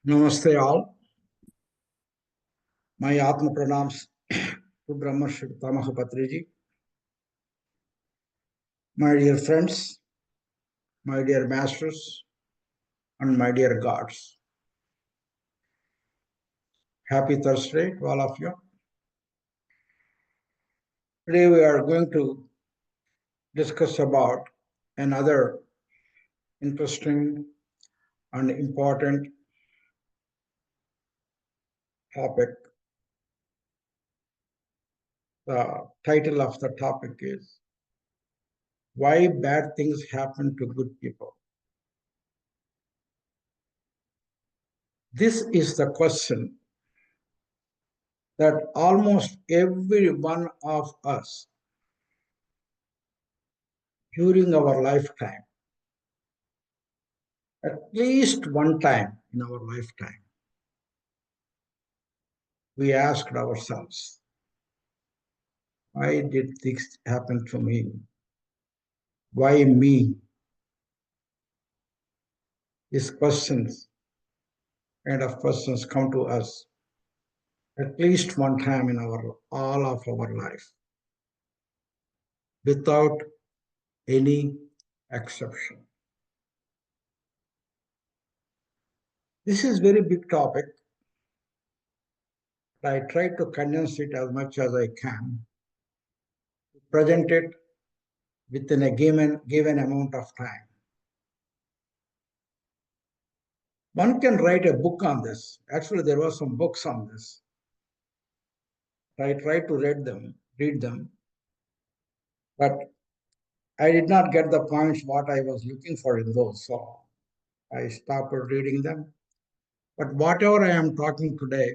Namaste all. My Atma Pranams to Brahmarshi Pitamaha Patriji. My dear friends, my dear masters, and my dear gods. Happy Thursday to all of you. Today we are going to discuss about another interesting and important topic. The title of the topic is Why Bad Things Happen to Good People. This is the question that almost every one of us during our lifetime, at least one time in our lifetime, we asked ourselves, why did this happen to me? Why me? These questions, kind of questions come to us at least one time in all of our life, without any exception. This is very big topic. I try to condense it as much as I can, present it within a given amount of time. One can write a book on this. Actually, there were some books on this. I tried to read them, but I did not get the points what I was looking for in those. So I stopped reading them. But whatever I am talking today,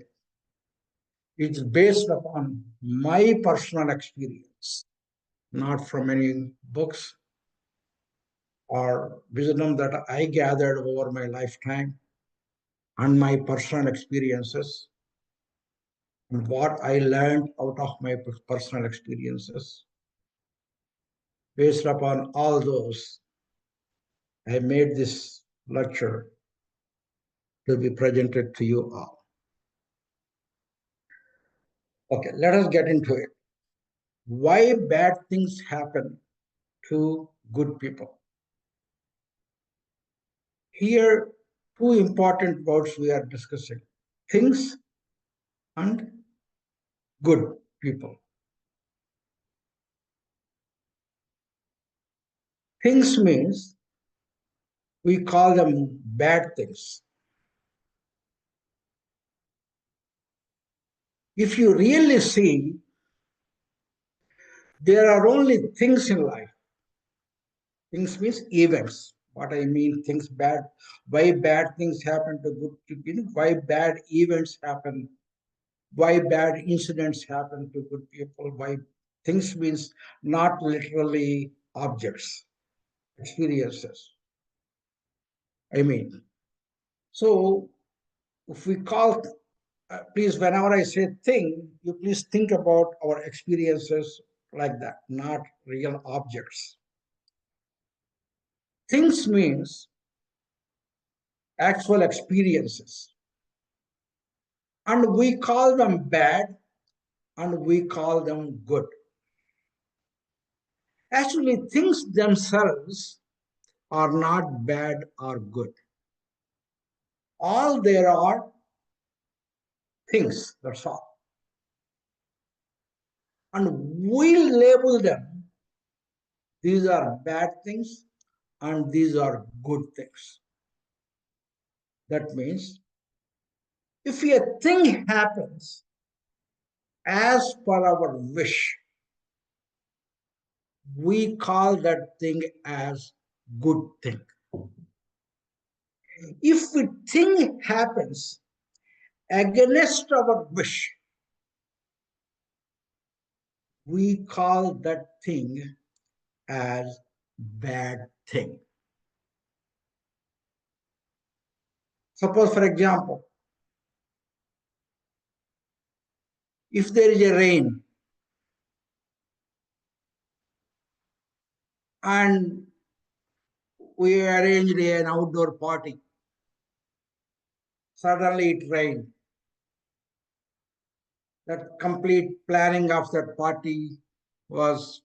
it's based upon my personal experience, not from any books or wisdom that I gathered over my lifetime and my personal experiences and what I learned out of my personal experiences. Based upon all those, I made this lecture to be presented to you all. Okay, let us get into it. Why bad things happen to good people? Here, two important words we are discussing: things and good people. Things means we call them bad things. If you really see, there are only things in life. Things means events. What I mean, things bad, why bad things happen to good people, why bad events happen, why bad incidents happen to good people, why things means not literally objects, experiences. I mean, so if we call, please, whenever I say thing, you please think about our experiences like that, not real objects. Things means actual experiences. And we call them bad and we call them good. Actually, things themselves are not bad or good. All there are things, that's all. And we label them, these are bad things and these are good things. That means if a thing happens as per our wish, we call that thing as good thing. If a thing happens against our wish, we call that thing as bad thing. Suppose, for example, if there is a rain and we arranged an outdoor party Suddenly it rained. That complete planning of that party was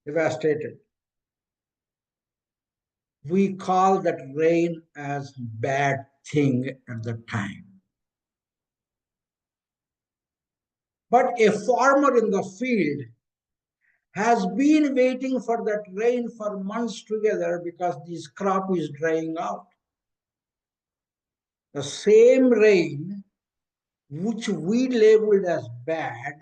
devastated. We call that rain as bad thing at the time. But a farmer in the field has been waiting for that rain for months together because this crop is drying out. The same rain which we labeled as bad,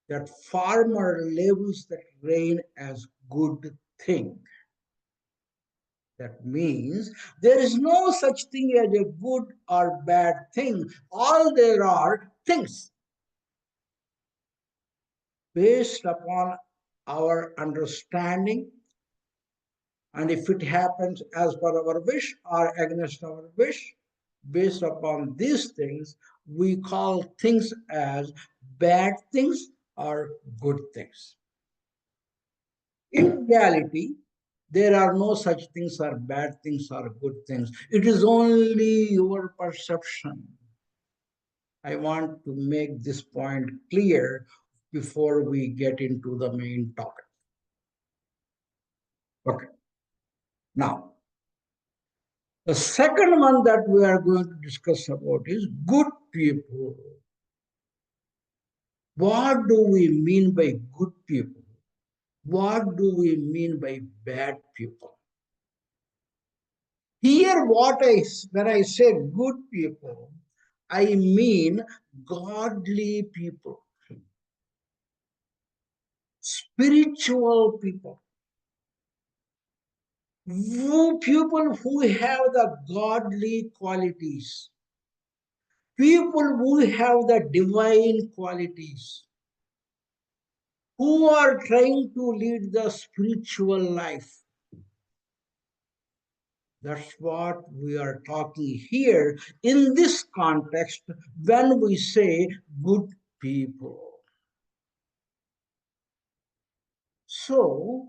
that farmer labels that rain as good thing. That means there is no such thing as a good or bad thing. All there are things based upon our understanding, and if it happens as per our wish or against our wish, based upon these things, we call things as bad things or good things. In reality, there are no such things as bad things or good things. It is only your perception. I want to make this point clear before we get into the main topic. Okay. Now, the second one that we are going to discuss about is good people. What do we mean by good people? What do we mean by bad people? Here, when I say good people, I mean godly people, spiritual people, people who have the godly qualities, people who have the divine qualities, who are trying to lead the spiritual life. That's what we are talking here in this context when we say good people. So,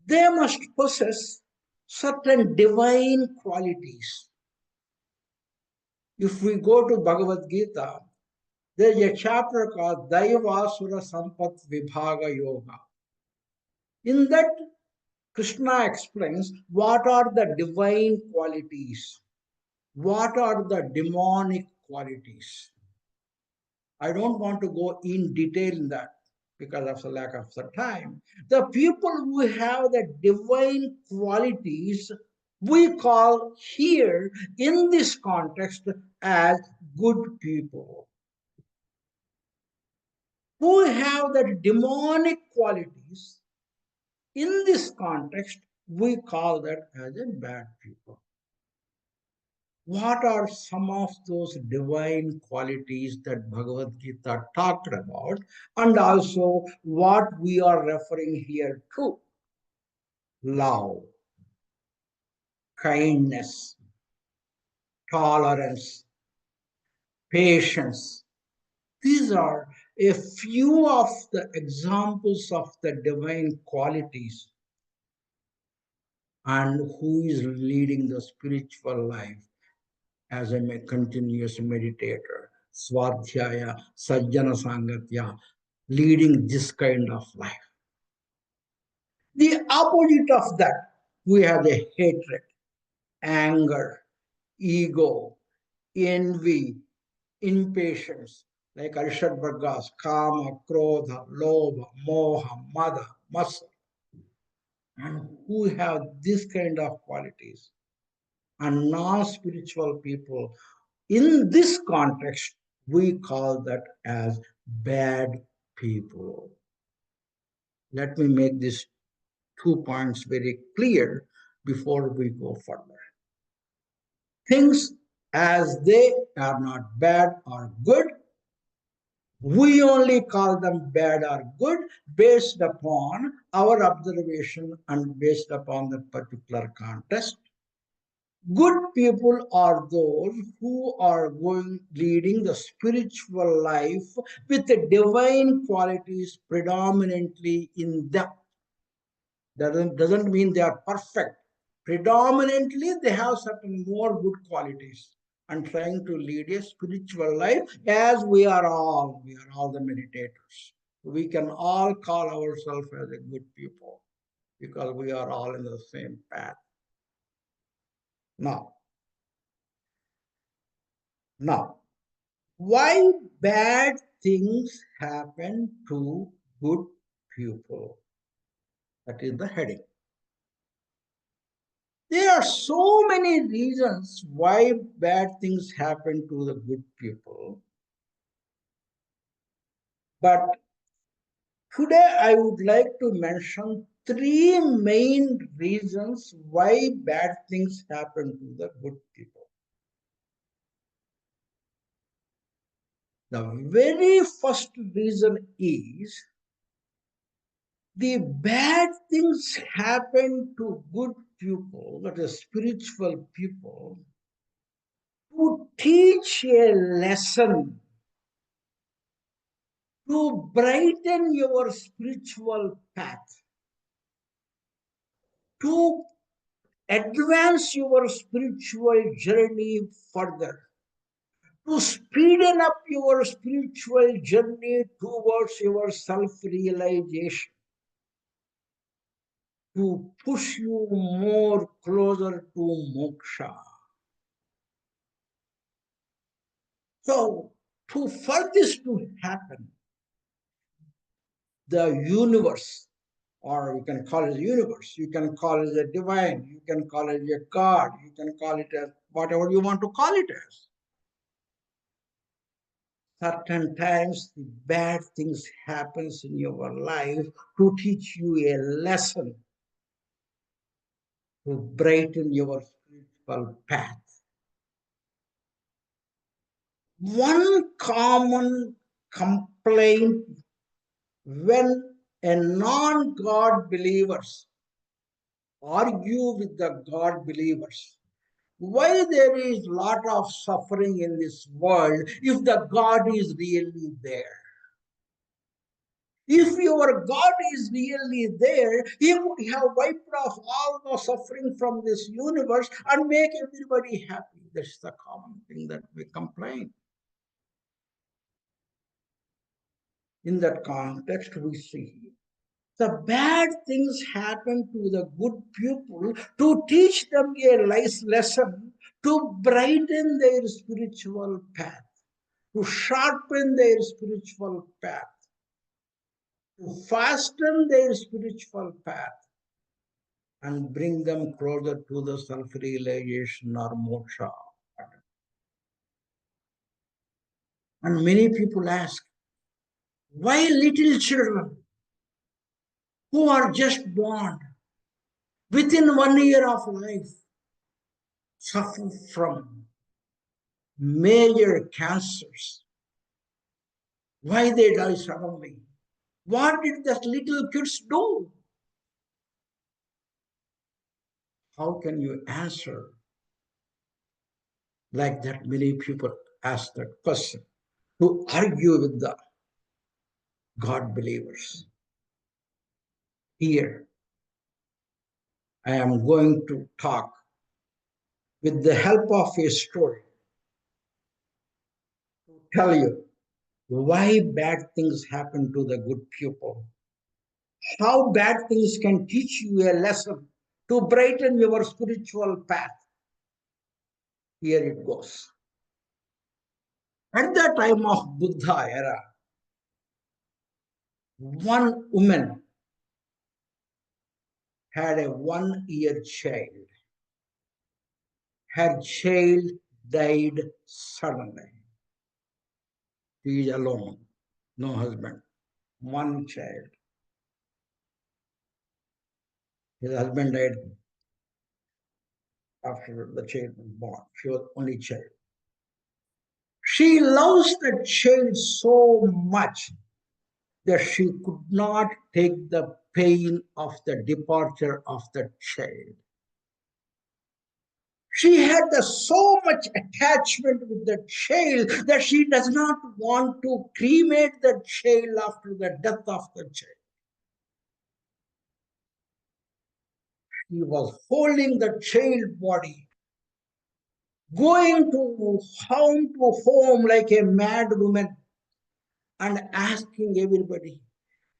they must possess certain divine qualities. If we go to Bhagavad Gita, there is a chapter called Daivasura Sampat Vibhaga Yoga. In that, Krishna explains what are the divine qualities, what are the demonic qualities. I don't want to go in detail in that because of the lack of the time. The people who have the divine qualities, we call here in this context as good people. Who have the demonic qualities, in this context, we call that as a bad people. What are some of those divine qualities that Bhagavad Gita talked about, and also what we are referring here to? Love, kindness, tolerance, patience. These are a few of the examples of the divine qualities and who is leading the spiritual life as a continuous meditator, swadhyaya, sajjana sangatya, leading this kind of life. The opposite of that, we have the hatred, anger, ego, envy, impatience, like Arshad Bhargav's kama, krodha, lobha, moha, mada, masa, and who have this kind of qualities. And non-spiritual people, in this context, we call that as bad people. Let me make these 2 points very clear before we go further. Things as they are not bad or good, we only call them bad or good based upon our observation and based upon the particular context. Good people are those who are leading the spiritual life with the divine qualities predominantly in them. That doesn't mean they are perfect. Predominantly, they have certain more good qualities and trying to lead a spiritual life as we are all the meditators. We can all call ourselves as a good people because we are all in the same path. Now, why bad things happen to good people? That is the heading. There are so many reasons why bad things happen to the good people. But today I would like to mention three main reasons why bad things happen to the good people. The very first reason is the bad things happen to good people, that is spiritual people, to teach a lesson, to brighten your spiritual path, to advance your spiritual journey further, to speeden up your spiritual journey towards your self-realization, to push you more closer to moksha. So, for this to happen, the universe, or you can call it a universe, you can call it a divine, you can call it a God, you can call it as whatever you want to call it as. Certain times the bad things happens in your life to teach you a lesson, to brighten your spiritual path. One common complaint when a non-God believers argue with the God believers, why there is lot of suffering in this world if the God is really there? If your God is really there, He would have wiped off all the suffering from this universe and make everybody happy. That's the common thing that we complain. In that context, we see the bad things happen to the good people to teach them a nice lesson, to brighten their spiritual path, to sharpen their spiritual path, to fasten their spiritual path, and bring them closer to the self-realization or moksha. And many people ask, why little children who are just born within 1 year of life suffer from major cancers? Why they die suddenly? What did the little kids do? How can you answer like that? Many people ask that question to argue with the God believers. Here, I am going to talk with the help of a story to tell you why bad things happen to the good people, how bad things can teach you a lesson to brighten your spiritual path. Here it goes. At the time of Buddha era, one woman had a 1 year child. Her child died suddenly. She is alone, no husband, one child. His husband died after the child was born. She was only child. She loves the child so much that she could not take the pain of the departure of the child. She had so much attachment with the child that she does not want to cremate the child after the death of the child. She was holding the child body, going to home like a mad woman and asking everybody,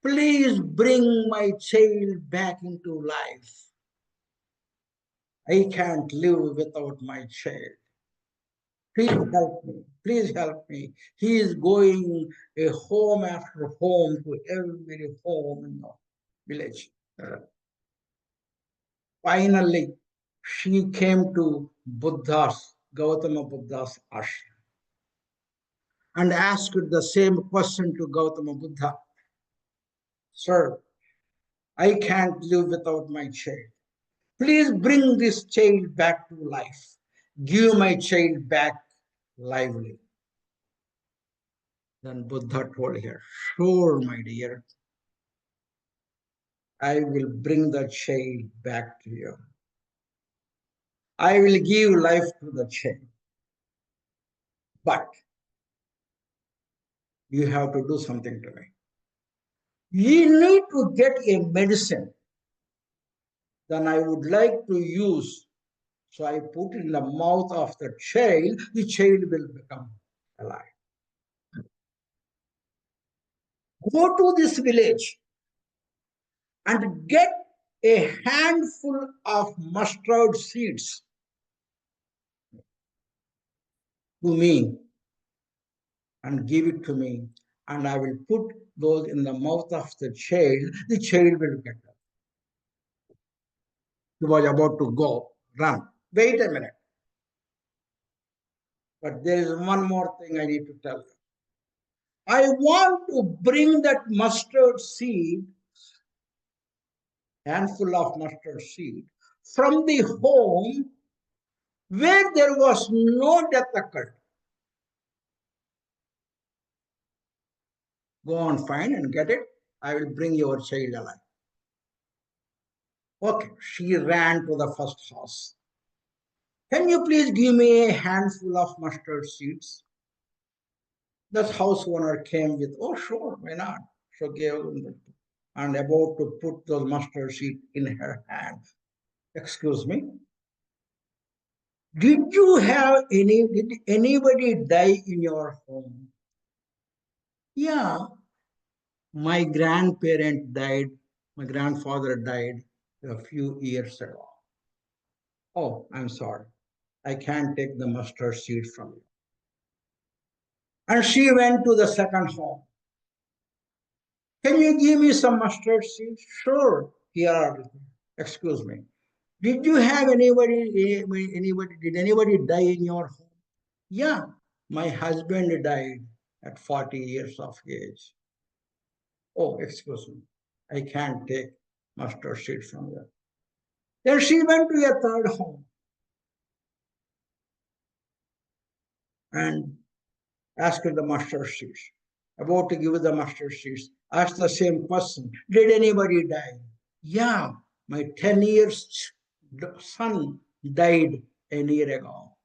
please bring my child back into life. I can't live without my child. Please help me. Please help me. He is going a home after home to every home in the village. Finally, she came to Gautama Buddha's ashram and asked the same question to Gautama Buddha. Sir, I can't live without my child. Please bring this child back to life. Give my child back lively. Then Buddha told her, sure, my dear, I will bring the child back to you. I will give life to the child. But you have to do something to me. You need to get a medicine. Then I would like to use. So I put in the mouth of the child will become alive. Go to this village and get a handful of mustard seeds to me and give it to me, and I will put those in the mouth of the child will get up. He was about to go, run. Wait a minute. But there is one more thing I need to tell you. I want to bring that mustard seed, handful of mustard seed, from the home where there was no death occurred. Go and find and get it. I will bring your child alive. Okay, she ran to the first house. Can you please give me a handful of mustard seeds? The house owner came with, oh, sure, why not? So gave them and about to put those mustard seeds in her hand. Excuse me? Did anybody die in your home? Yeah, my grandparent died, my grandfather died a few years ago. Oh, I'm sorry. I can't take the mustard seed from you. And she went to the second home. Can you give me some mustard seeds? Sure. Here are. Excuse me. Did you have did anybody die in your home? Yeah, my husband died at 40 years of age. Oh, excuse me. I can't take mustard seed from you. Then she went to a third home and asked the mustard seeds. About to give the mustard seeds, asked the same question. Did anybody die? Yeah, my 10 years son died a year ago.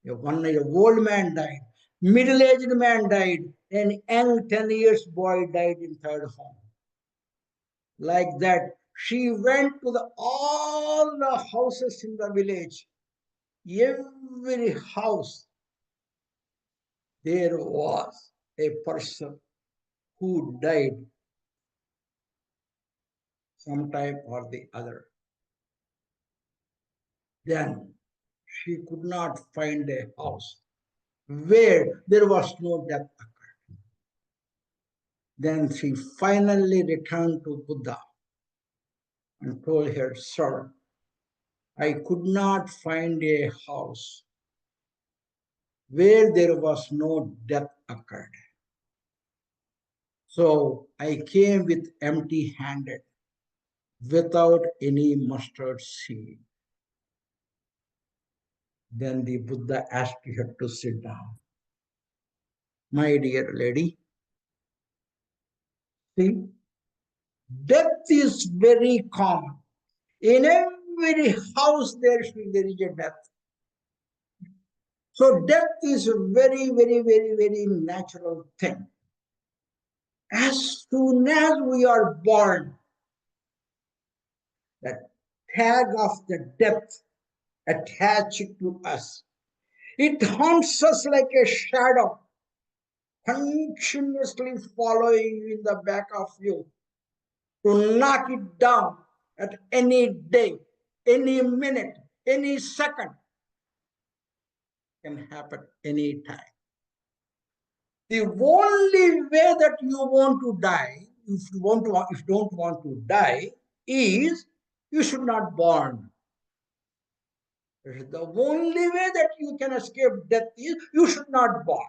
One old man died, middle-aged man died, and young 10 years boy died in third home. Like that, she went to all the houses in the village. Every house, there was a person who died sometime or the other. Then she could not find a house where there was no death occurred. Then she finally returned to Buddha and told her, sir, I could not find a house where there was no death occurred. So I came with empty-handed, without any mustard seed. Then the Buddha asked her to sit down. My dear lady, see, death is very common. In every house there is a death. So death is a very, very, very, very natural thing. As soon as we are born, that tag of the death attached to us. It haunts us like a shadow, continuously following in the back of you to knock it down at any day, any minute, any second. Can happen any time. The only way that you want to die, if you don't want to die, is you should not born. The only way that you can escape death is you should not born.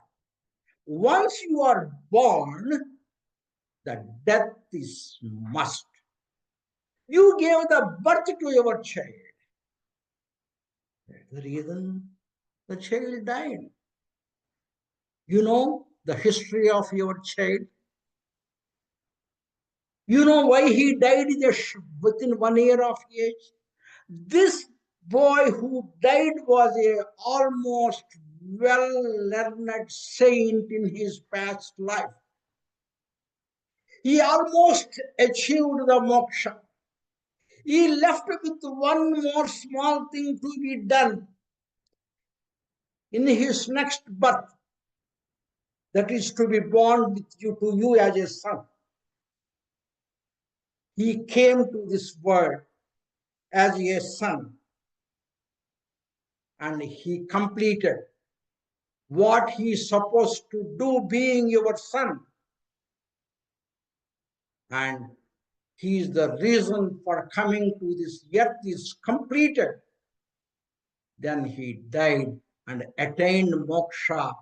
Once you are born, the death is must. You gave the birth to your child. That's the reason the child died. You know the history of your child. You know why he died within 1 year of age? This boy who died was a almost well-learned saint in his past life. He almost achieved the moksha. He left with one more small thing to be done in his next birth. That is to be born with you to you as a son. He came to this world as a son, and he completed what he is supposed to do being your son. And he is the reason for coming to this earth is completed. Then he died and attained moksha.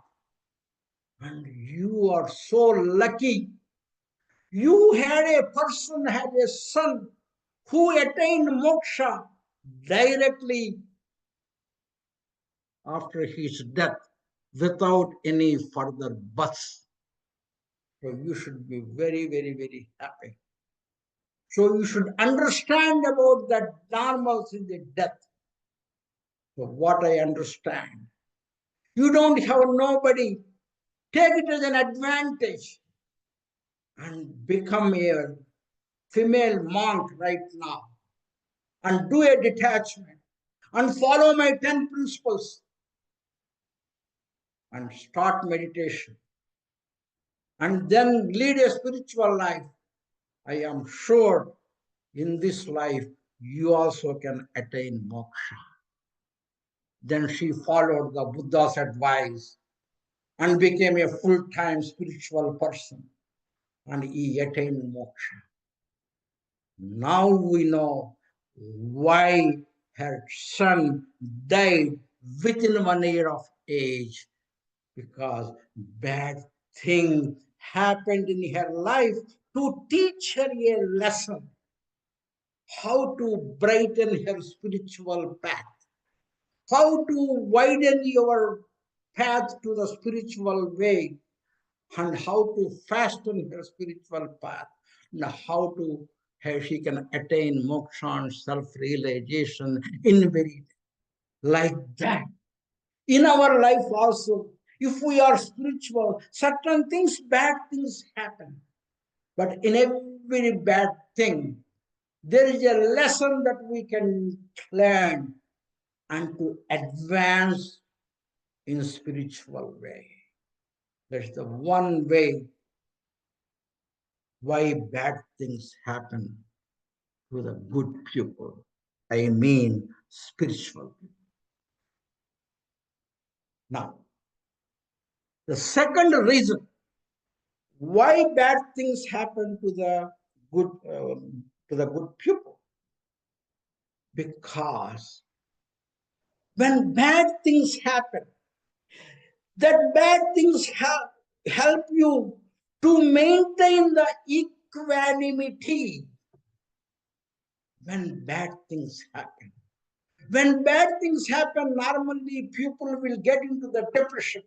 And you are so lucky. You had a son who attained moksha directly after his death without any further births. So you should be very, very, very happy. So you should understand about the dharmas in the death. So what I understand, you don't have nobody. Take it as an advantage and become a female monk right now and do a detachment and follow my 10 principles and start meditation and then lead a spiritual life. I am sure in this life you also can attain moksha. Then she followed the Buddha's advice and became a full-time spiritual person, and he attained moksha. Now we know why her son died within 1 year of age, because bad thing happened in her life to teach her a lesson, how to brighten her spiritual path, how to widen your path to the spiritual way, and how to fasten her spiritual path, and how she can attain moksha and self-realization in very like that. In our life also, if we are spiritual, certain things, bad things happen. But in every bad thing, there is a lesson that we can learn and to advance in spiritual way. That's the one way why bad things happen to the good people. I mean spiritual people. Now, the second reason why bad things happen to the good people, because when bad things happen, that bad things help you to maintain the equanimity. When bad things happen, normally people will get into the depression.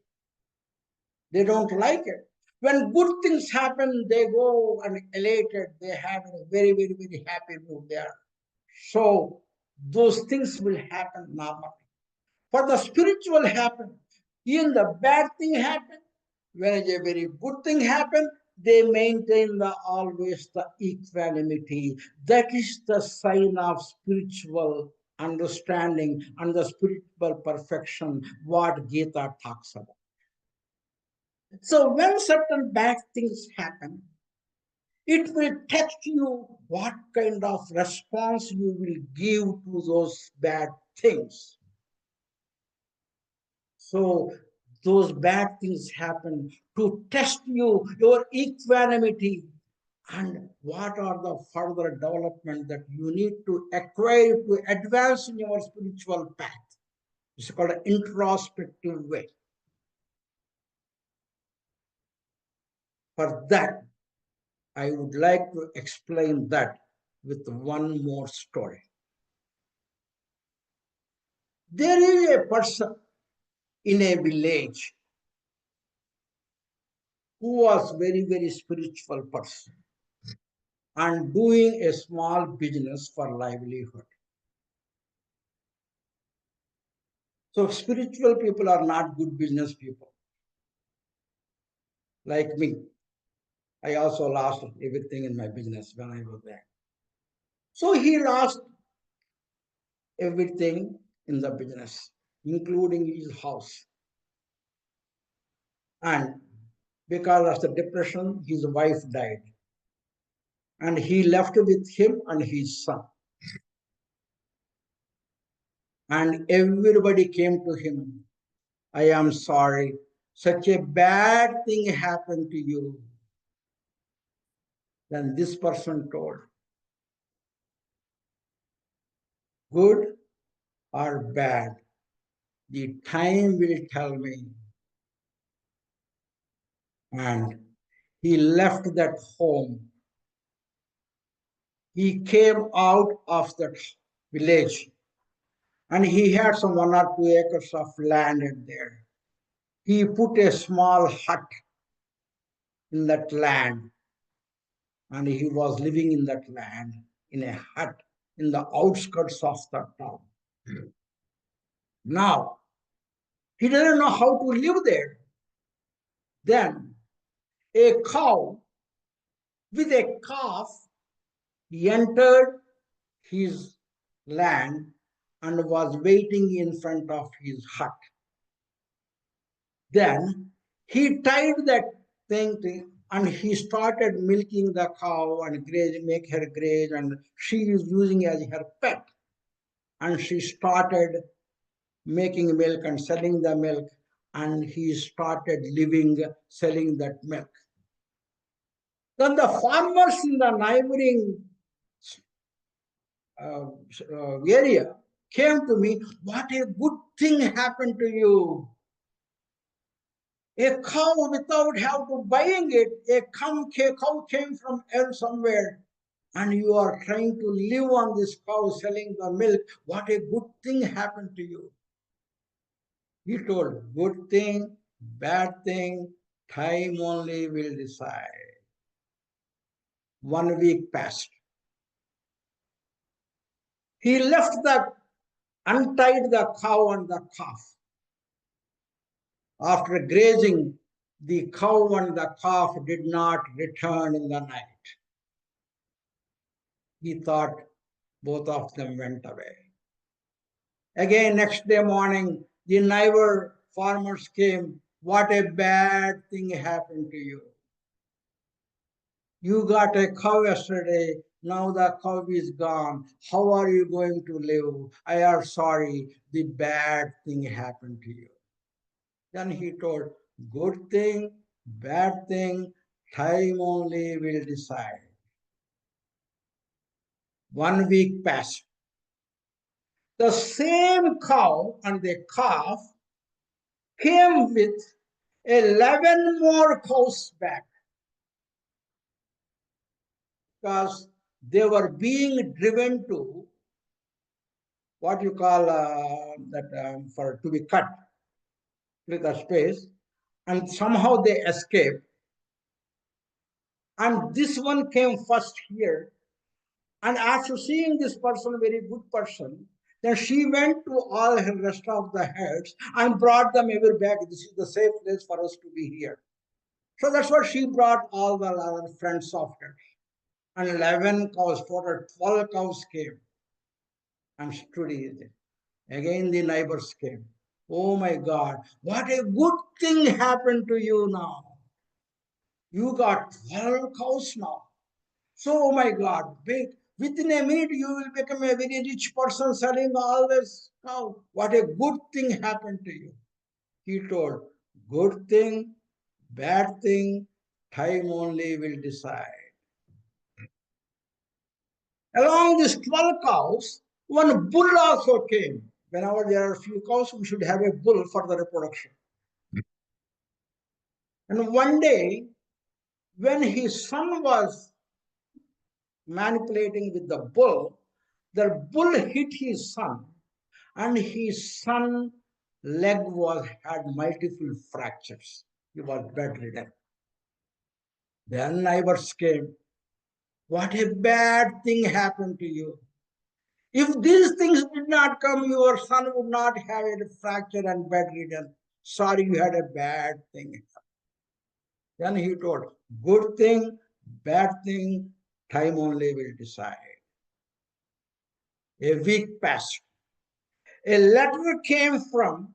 They don't like it. When good things happen, they go and elated. They have a very, very, very happy mood there. So those things will happen normally. For the spiritual happen, even the bad thing happen, when a very good thing happen, they maintain always the equanimity. That is the sign of spiritual understanding and the spiritual perfection, what Gita talks about. So when certain bad things happen, it will test you what kind of response you will give to those bad things. So those bad things happen to test you, your equanimity, and what are the further development that you need to acquire to advance in your spiritual path. It's called an introspective way. For that, I would like to explain that with one more story. There is a person in a village who was very, very spiritual person and doing a small business for livelihood. So spiritual people are not good business people. Like me, I also lost everything in my business when I was there. So he lost everything in the business, including his house. And because of the depression, his wife died. And he left with him and his son. And everybody came to him. I am sorry, such a bad thing happened to you. Then this person told, good or bad, the time will tell me. And he left that home. He came out of that village and he had some 1 or 2 acres of land there. He put a small hut in that land and he was living in that land in a hut in the outskirts of the town. Now, he doesn't know how to live there. Then a cow with a calf entered his land and was waiting in front of his hut. Then he tied that thing and he started milking the cow and graze, make her graze, and she is using as her pet. And she started making milk and selling the milk, and he started living, selling that milk. Then the farmers in the neighboring area came to me, what a good thing happened to you. A cow without have to buying it, a cow came from somewhere and you are trying to live on this cow selling the milk. What a good thing happened to you. He told, good thing, bad thing, time only will decide. 1 week passed. He left untied the cow and the calf. After grazing, the cow and the calf did not return in the night. He thought both of them went away. Again, next day morning, the neighbor farmers came. What a bad thing happened to you. You got a cow yesterday, now the cow is gone. How are you going to live? I am sorry, the bad thing happened to you. Then he told, good thing, bad thing, time only will decide. 1 week passed. The same cow and the calf came with 11 more cows back because they were being driven to what you call for to be cut with a space, and somehow they escaped. And this one came first here. And after seeing this person, very good person, then she went to all her rest of the herds and brought them ever back. This is the safe place for us to be here. So that's what she brought all the other friends of her. And 11 cows, total 12 cows came and stood in. Again the neighbors came. Oh my God, what a good thing happened to you now. You got 12 cows now. So, oh my God, within a minute you will become a very rich person selling all this cow. What a good thing happened to you. He told, good thing, bad thing, time only will decide. Along these 12 cows, one bull also came. Whenever there are few cows, we should have a bull for the reproduction. And one day, when his son was manipulating with the bull hit his son, and his son leg had multiple fractures. He was bedridden. Then neighbors came. What a bad thing happened to you. If these things did not come, your son would not have a fracture and bedridden. Sorry, you had a bad thing. Then he told, good thing, bad thing, time only will decide. A week passed. A letter came from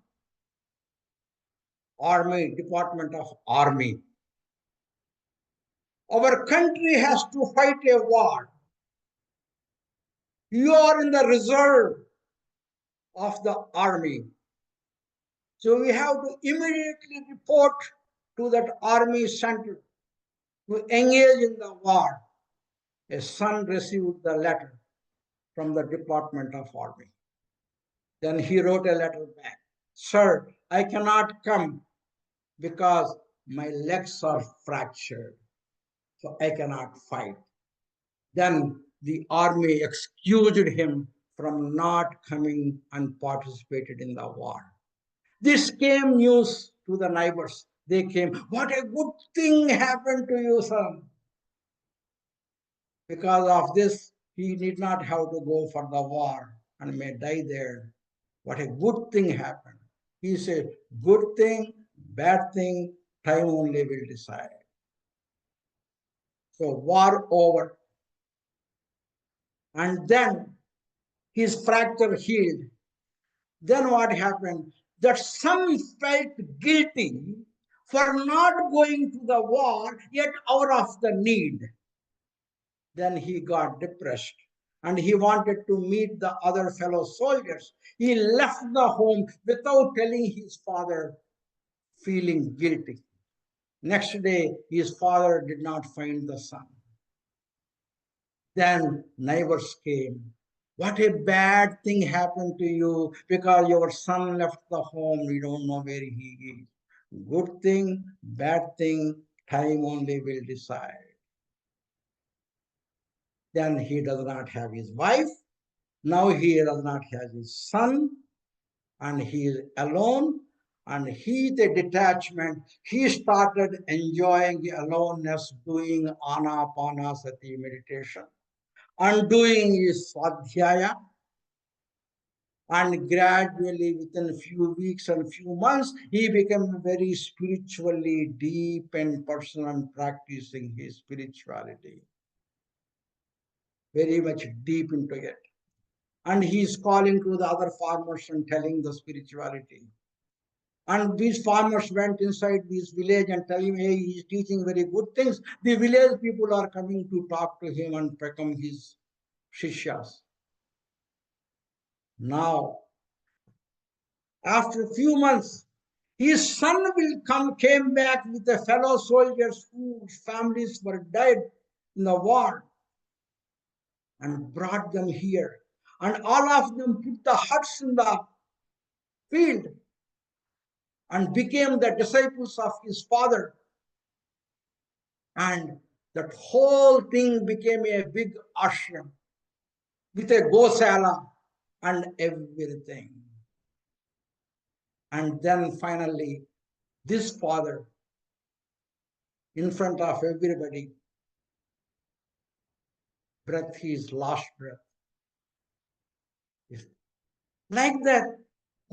Army, Department of Army. Our country has to fight a war. You are in the reserve of the army. So we have to immediately report to that army center to engage in the war. A son received the letter from the Department of Army. Then he wrote a letter back. Sir, I cannot come because my legs are fractured, so I cannot fight. Then the army excused him from not coming and participated in the war. This came news to the neighbors. They came, what a good thing happened to you, son. Because of this, he did not have to go for the war and may die there. What a good thing happened. He said, good thing, bad thing, time only will decide. So war over. And then his fracture healed. Then what happened? That some felt guilty for not going to the war, yet out of the need. Then he got depressed and he wanted to meet the other fellow soldiers. He left the home without telling his father, feeling guilty. Next day, his father did not find the son. Then neighbors came. What a bad thing happened to you because your son left the home. We don't know where he is. Good thing, bad thing, time only will decide. Then he does not have his wife. Now he does not have his son. And he is alone. And he, the detachment, he started enjoying aloneness, doing anapanasati meditation and doing his swadhyaya. And gradually, within a few weeks and few months, he became very spiritually deep and personal and practicing his spirituality. Very much deep into it. And he is calling to the other farmers and telling the spirituality. And these farmers went inside this village and tell him, hey, he's teaching very good things. The village people are coming to talk to him and become his shishyas. Now, after a few months, his son came back with the fellow soldiers whose families were dead in the war and brought them here. And all of them put the huts in the field and became the disciples of his father. And that whole thing became a big ashram with a gosala and everything. And then finally, this father, in front of everybody, breath, his last breath. Like that,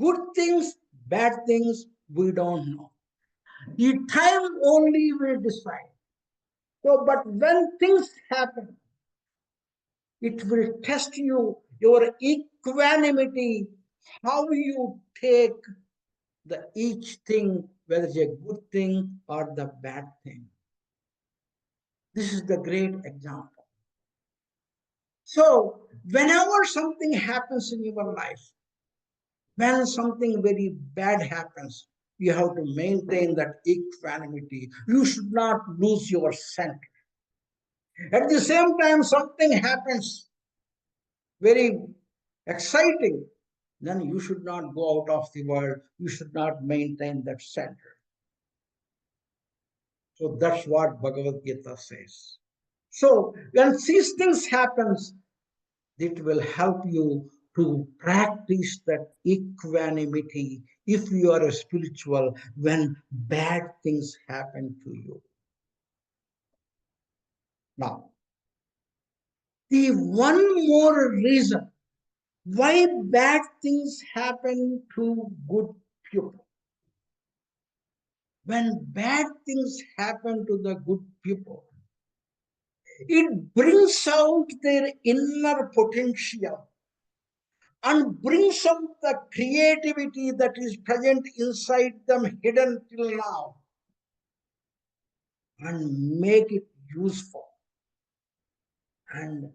good things, bad things, we don't know. The time only will decide. So, but when things happen, it will test you, your equanimity, how you take the each thing, whether it's a good thing or the bad thing. This is the great example. So, whenever something happens in your life, when something very bad happens, you have to maintain that equanimity. You should not lose your center. At the same time, something happens very exciting, then you should not go out of the world. You should not maintain that center. So that's what Bhagavad Gita says. So when these things happens, it will help you to practice that equanimity if you are a spiritual when bad things happen to you. Now, the one more reason why bad things happen to good people. When bad things happen to the good people, it brings out their inner potential and brings out the creativity that is present inside them hidden till now and make it useful. And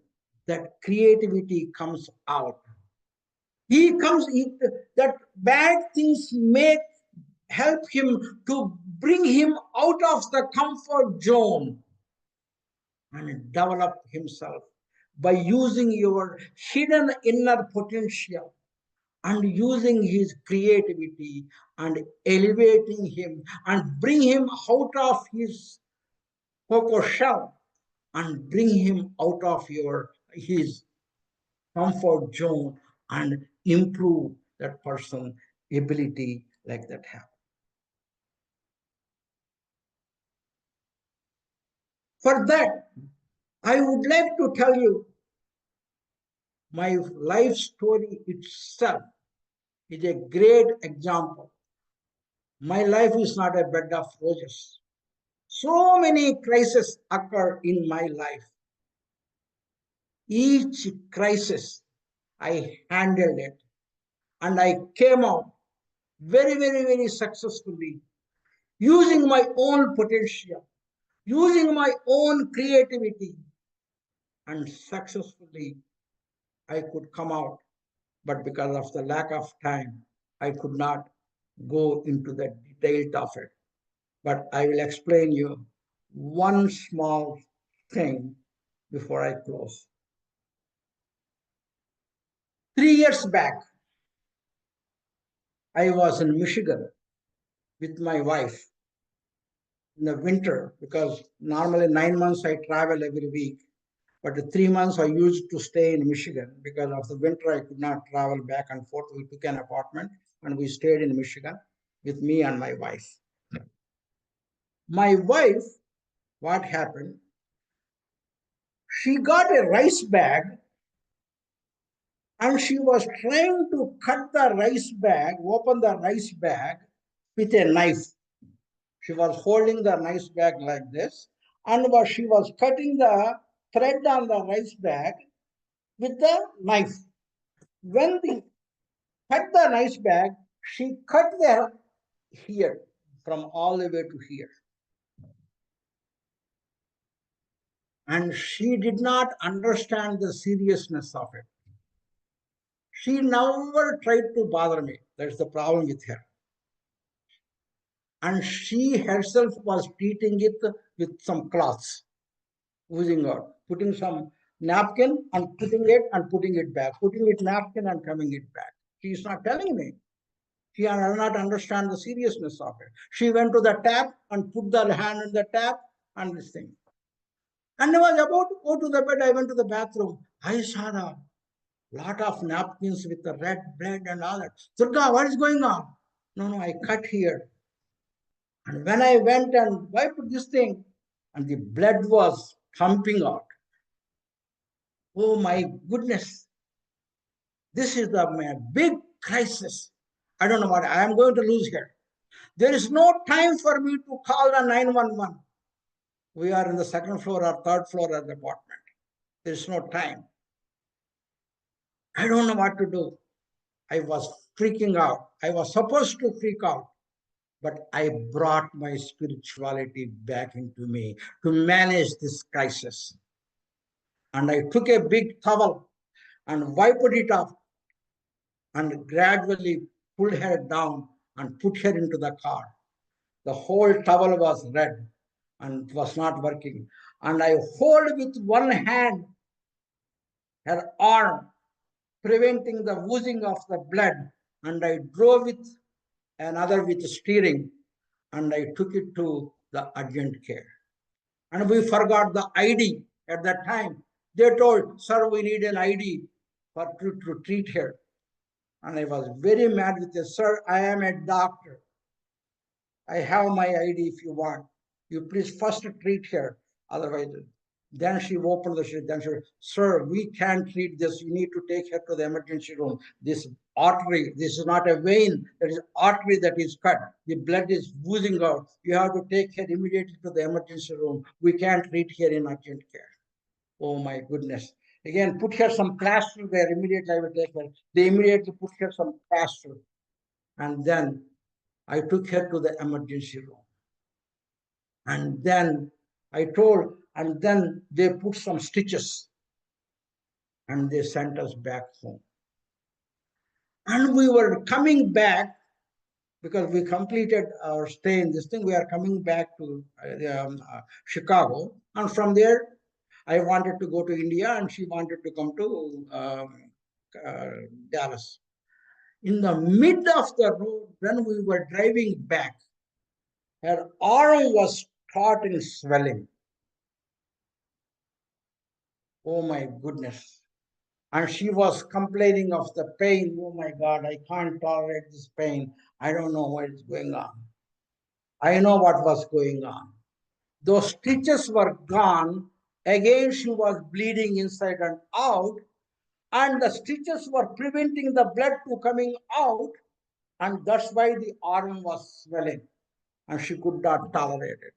that creativity comes out. That bad things make help him to bring him out of the comfort zone and develop himself by using your hidden inner potential and using his creativity and elevating him and bring him out of his cocoa shell and bring him out of his comfort zone and improve that person's ability like that happen. For that, I would like to tell you my life story itself is a great example. My life is not a bed of roses. So many crises occur in my life. Each crisis, I handled it and I came out very, very, very successfully using my own potential, using my own creativity, and successfully I could come out. But because of the lack of time, I could not go into the details of it. But I will explain you one small thing before I close. 3 years back, I was in Michigan with my wife in the winter because normally 9 months I travel every week. But the 3 months I used to stay in Michigan because of the winter I could not travel back and forth. We took an apartment and we stayed in Michigan with me and my wife. My wife, what happened? She got a rice bag and she was trying to cut the rice bag, open the rice bag with a knife. She was holding the rice bag like this and she was cutting the thread on the rice bag with the knife. When they cut the rice bag, she cut the here from all the way to here. And she did not understand the seriousness of it. She never tried to bother me. That's the problem with her. And she herself was treating it with some cloths, oozing out, putting some napkin and putting it back, putting it napkin and coming it back. She is not telling me. She does not understand the seriousness of it. She went to the tap and put the hand in the tap and this thing. And I was about to go to the bed. I went to the bathroom. I saw a lot of napkins with the red blood and all that. Durga, what is going on? No, I cut here. And when I went and wiped this thing, and the blood was pumping out. Oh my goodness. This is my big crisis. I don't know what I am going to lose here. There is no time for me to call the 911. We are in the second floor or third floor of the apartment. There is no time. I don't know what to do. I was freaking out. I was supposed to freak out, but I brought my spirituality back into me to manage this crisis. And I took a big towel and wiped it off and gradually pulled her down and put her into the car. The whole towel was red and was not working. And I hold with one hand her arm, preventing the oozing of the blood. And I drove with another with steering, and I took it to the urgent care. And we forgot the ID at that time. They told, sir, we need an ID to treat her. And I was very mad with her, sir, I am a doctor. I have my ID if you want. You please first treat her. Otherwise, then she opened the shit. Then she said, sir, we can't treat this. You need to take her to the emergency room. This artery, this is not a vein, that is artery that is cut. The blood is oozing out. You have to take her immediately to the emergency room. We can't treat her in urgent care. Oh my goodness. Again, put her some plaster there. Immediately I will take her. They immediately put her some plaster. And then I took her to the emergency room. And then I told, and then they put some stitches and they sent us back home. And we were coming back because we completed our stay in this thing. We are coming back to Chicago. And from there, I wanted to go to India and she wanted to come to Dallas. In the mid of the road, when we were driving back, her arm was starting swelling. Oh my goodness. And she was complaining of the pain. Oh my God, I can't tolerate this pain. I don't know what is going on. I know what was going on. Those stitches were gone. Again, she was bleeding inside and out. And the stitches were preventing the blood to coming out. And that's why the arm was swelling. And she could not tolerate it.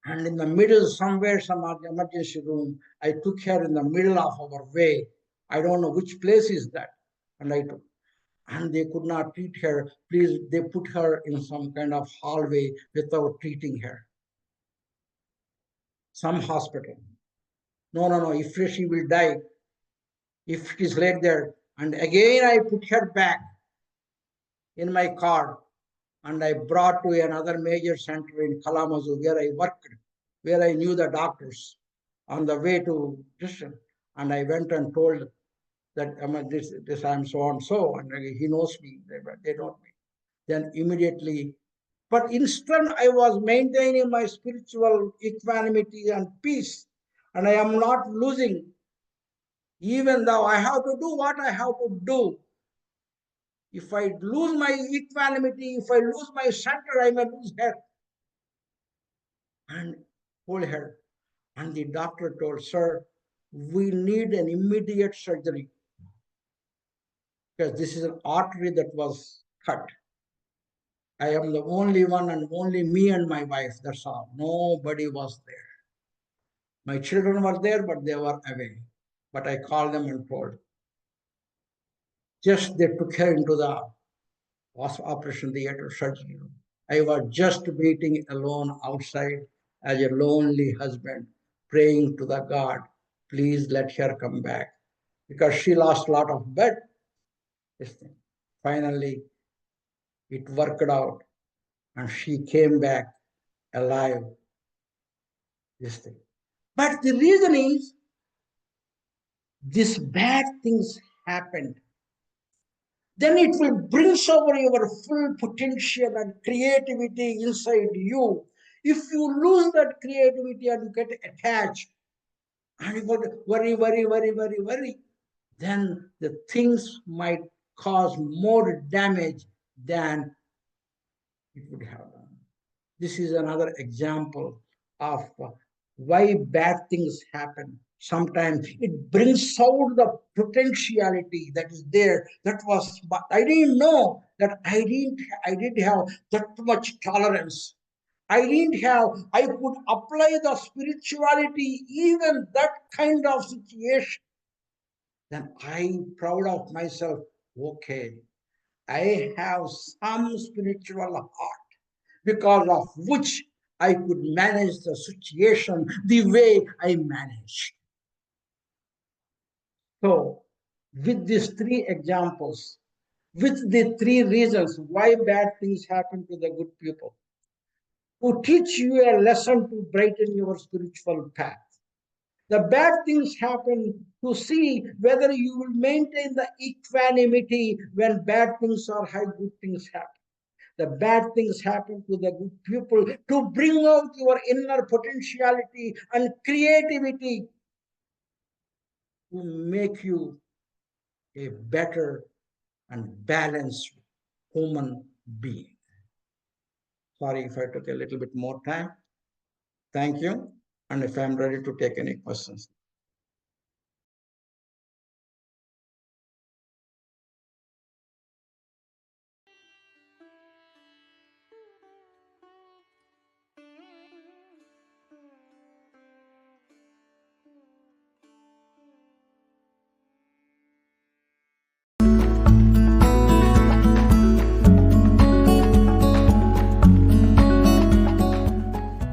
And in the middle, somewhere, some emergency room, I took her in the middle of our way. I don't know which place is that. And I took, and they could not treat her. Please, they put her in some kind of hallway without treating her. Some hospital. No, if she will die, if it is like there. And again, I put her back in my car and I brought to another major center in Kalamazoo where I worked, where I knew the doctors on the way to Christian. And I went and told that this I'm so and so, and he knows me, they know me. Then immediately, but instead I was maintaining my spiritual equanimity and peace, and I am not losing, even though I have to do what I have to do. If I lose my equanimity, if I lose my center, I may lose her. And hold her. And the doctor told, sir, we need an immediate surgery because this is an artery that was cut. I am the only one and only me and my wife, that's all. Nobody was there. My children were there, but they were away. But I called them and told. Just they took her into the operation theater surgery room. I was just waiting alone outside as a lonely husband, praying to the God, please let her come back. Because she lost a lot of blood. This thing. Finally, it worked out and she came back alive. This thing. But the reason is, these bad things happened. Then it will bring over your full potential and creativity inside you. If you lose that creativity and you get attached and you go to worry, then the things might cause more damage than it would have done. This is another example of why bad things happen. Sometimes it brings out the potentiality that is there. That was, but I didn't know that I didn't have that much tolerance. I didn't have, I could apply the spirituality, even that kind of situation. Then I'm proud of myself. Okay, I have some spiritual heart because of which I could manage the situation the way I managed. So, with these three examples, with the three reasons why bad things happen to the good people, to teach you a lesson to brighten your spiritual path. The bad things happen to see whether you will maintain the equanimity when bad things or high good things happen. The bad things happen to the good people to bring out your inner potentiality and creativity to make you a better and balanced human being. Sorry if I took a little bit more time. Thank you. And if I'm ready to take any questions.